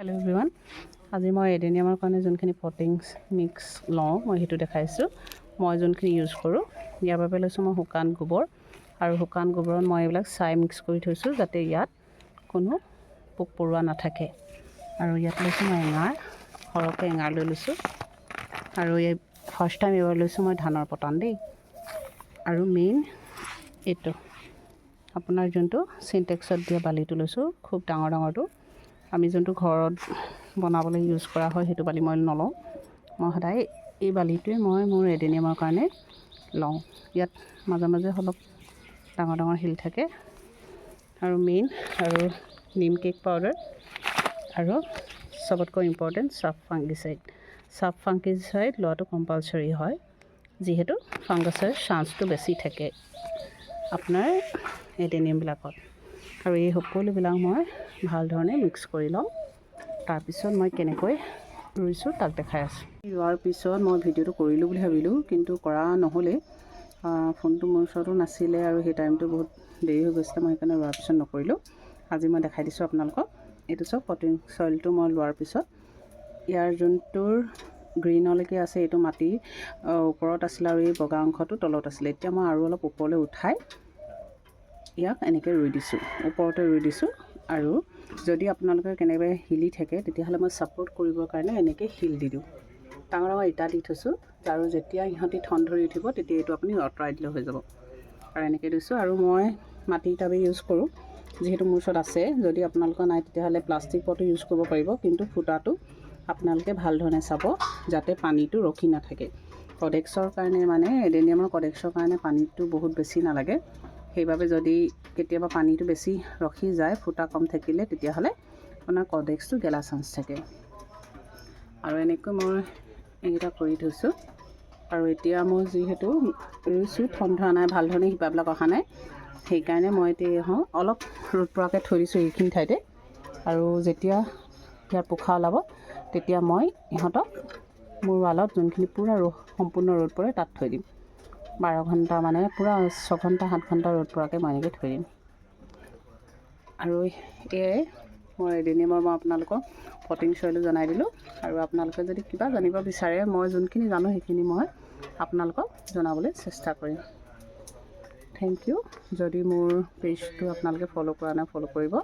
hello everyone आज मैं एडेनियমৰ কাৰণে যোনখিনি পটিংছ মিক্স লওঁ মই হেতু দেখাইছোঁ মই যোনখিনি ইউজ কৰোঁ ইয়াৰ বাবে লৈছোঁ মই শুকান গোবৰ আৰু শুকান গোবৰত মই এইবিলাক ছাই মিক্স কৰি থৈছোঁ যাতে ইয়াত কোনো পোক পৰুৱা নাথাকে আৰু ইয়াত লৈছোঁ মই এঙাৰ সৰহকৈ এঙাৰ লৈ লৈছোঁ আৰু এই ফাৰ্ষ্ট টাইম এবাৰ লৈছোঁ মই ধানৰ পটান দেই আৰু মেইন এইটো আপোনাৰ যোনটো সিনটেক্সত দিয়া বালিটো লৈছোঁ খুব ডাঙৰ ডাঙৰটো আমি যোনটো ঘৰত বনাবলৈ ইউজ কৰা হয় সেইটো বালি মই নলওঁ মই সদায় এই বালিটোৱে মই মোৰ এডেনিয়ামৰ কাৰণে লওঁ ইয়াত মাজে মাজে অলপ ডাঙৰ ডাঙৰ হিল থাকে আৰু মেইন আৰু নিম কেক পাউডাৰ আৰু সবতকৈ ইম্পৰ্টেণ্ট সাব ফাংগিচাইড লোৱাটো কম্পালচৰি হয় যিহেতু ফাংগাছৰ চান্সটো বেছি থাকে আপোনাৰ এডেনিয়ামবিলাকত আৰু এই সকলোবিলাক মই ভাল ধৰণে মিক্স কৰি লওঁ তাৰপিছত মই কেনেকৈ ৰুইছোঁ তাক দেখাই আছোঁ ৰোৱাৰ পিছত মই ভিডিঅ'টো কৰিলোঁ বুলি ভাবিলোঁ কিন্তু কৰা নহ'লে ফোনটো মোৰ ওচৰতো নাছিলে আৰু সেই টাইমটো বহুত দেৰি হৈ গৈছিলে মই সেইকাৰণে ৰোৱাৰ পিছত নকৰিলোঁ আজি মই দেখাই দিছোঁ আপোনালোকক এইটো চব পটিং চইলটো মই লোৱাৰ পিছত ইয়াৰ যোনটোৰ গ্ৰীণলৈকে আছে এইটো মাটি ওপৰত আছিলে আৰু এই বগা অংশটো তলত আছিলে এতিয়া মই আৰু অলপ ওপৰলৈ উঠাই ইয়াক এনেকৈ ৰুই দিছোঁ ওপৰতে ৰুই দিছোঁ আৰু যদি আপোনালোকে কেনেবাকৈ হিলি থাকে তেতিয়াহ'লে মই ছাপোৰ্ট কৰিবৰ কাৰণে এনেকৈ হিল দি দিওঁ ডাঙৰ ডাঙৰ ইটা দি থৈছোঁ আৰু যেতিয়া ইহঁতি ঠন ধৰি উঠিব তেতিয়া এইটো আপুনি আঁতৰাই দিলে হৈ যাব আৰু এনেকৈ দিছোঁ আৰু মই মাটি টাবি ইউজ কৰোঁ যিহেতু মোৰ ওচৰত আছে যদি আপোনালোকৰ নাই তেতিয়াহ'লে প্লাষ্টিক পটো ইউজ কৰিব পাৰিব কিন্তু ফুটাটো আপোনালোকে ভাল ধৰণে চাব যাতে পানীটো ৰখি নাথাকে কডেক্সৰ কাৰণে মানে এডেনিয়ামৰ কডেক্সৰ কাৰণে পানীটো বহুত বেছি নালাগে সেইবাবে যদি কেতিয়াবা পানীটো বেছি ৰখি যায় ফুটা কম থাকিলে তেতিয়াহ'লে আপোনাৰ কডেক্সটো গেলা চান্স থাকে আৰু এনেকৈ মই এইকেইটা কৰি থৈছোঁ আৰু এতিয়া মই যিহেতু ৰুইছোঁ ঠন ধৰা নাই ভাল ধৰণে শিপাবিলাক অহা নাই সেইকাৰণে মই এতিয়া অলপ ৰ'দ পৰাকৈ থৈ দিছোঁ এইখিনি ঠাইতে আৰু যেতিয়া ইয়াৰ পোখা ওলাব তেতিয়া মই ইহঁতক মোৰ ৱালত যোনখিনি পূৰা সম্পূৰ্ণ ৰ'দ পৰে তাত থৈ দিম 12 ঘণ্টা মানে পূৰা 6 ঘণ্টা 7 ঘণ্টা ৰ'দ পৰাকৈ মই এনেকৈ থৈ দিম আৰু এয়াই মই এডেনিয়ামৰ মই আপোনালোকক পটিং চইলো জনাই দিলোঁ আৰু আপোনালোকে যদি কিবা জানিব বিচাৰে মই যোনখিনি জানো সেইখিনি মই আপোনালোকক জনাবলৈ চেষ্টা কৰিম থেংক ইউ যদি মোৰ পেজটো আপোনালোকে ফ'ল' কৰা নাই ফ'ল' কৰিব